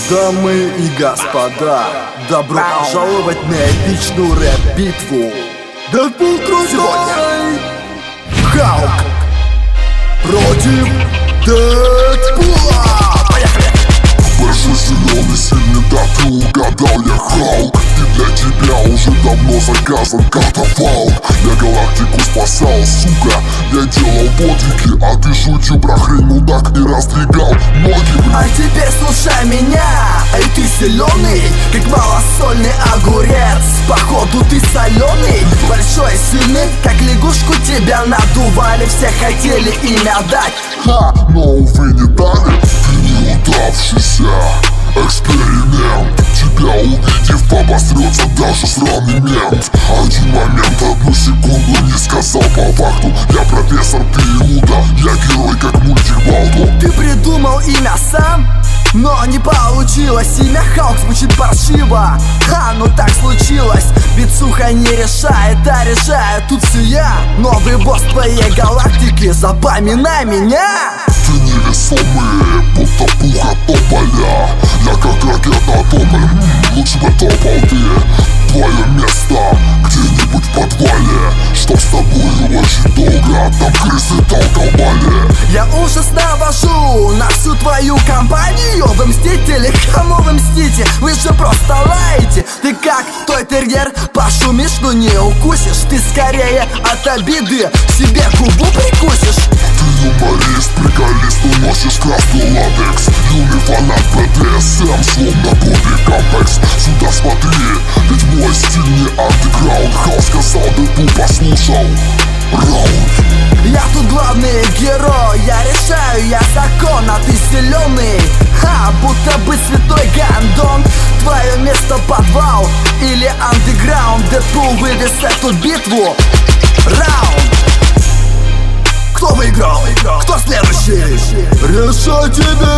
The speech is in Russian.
Дамы и господа, добро пожаловать на эпичную рэп-битву. Дэдпул крутой! Халк против Дэдпула! Поехали! Большой, зеленый, сильный, да ты угадал, я Халк. И для тебя уже давно заказан катафалк. Я галактику спасал, сука. Я делал подвиги, а ты шутил про хрень, мудак, и раздвигал ноги. А теперь слушай меня, эй, ты зеленый, как малосольный огурец. Походу ты соленый, большой и сильный, как лягушку тебя надували. Все хотели имя дать, Ха, но увы не дали. Ты неудавшийся эксперимент. Тебя увидев, обосрется даже сраный мент. Один момент, одну секунду не сказал по факту. Я профессор, ты Иуда, я герой, как мультик Балду. ты придумал имя сам, но не получилось. Имя Халк звучит паршиво, ну так случилось. Бицуха не решает, а решаю тут все я. Новый босс твоей галактики, запоминай меня. Ты невесомый, будто пуха тополя. Я как ракета атомы, лучше бы топал ты. Твое место где-нибудь в подвале, чтоб с тобой очень долго там крысы толковали. Я ужас навожу на всю твою компанию. Вы мстители, кому вы мстите? Вы же просто лаете. Ты как той терьер, пошумишь, но не укусишь. Ты скорее от обиды себе губу прикусишь. Ты юморист, приколист, уносишь красный латекс. Юный фанат БДСМ, словно Бобби Комплекс. Сюда смотри, ведь мой стиль не андеграунд. Халк сказал, Дэдпул послушал. Раунд. Я тут главный герой, я решаю, я закон, а ты зеленый. Будто бы святой гандон. Твое место подвал или андеграунд. Дэдпул вывез эту битву. Раунд. Кто выиграл? Кто следующий? Решай тебе,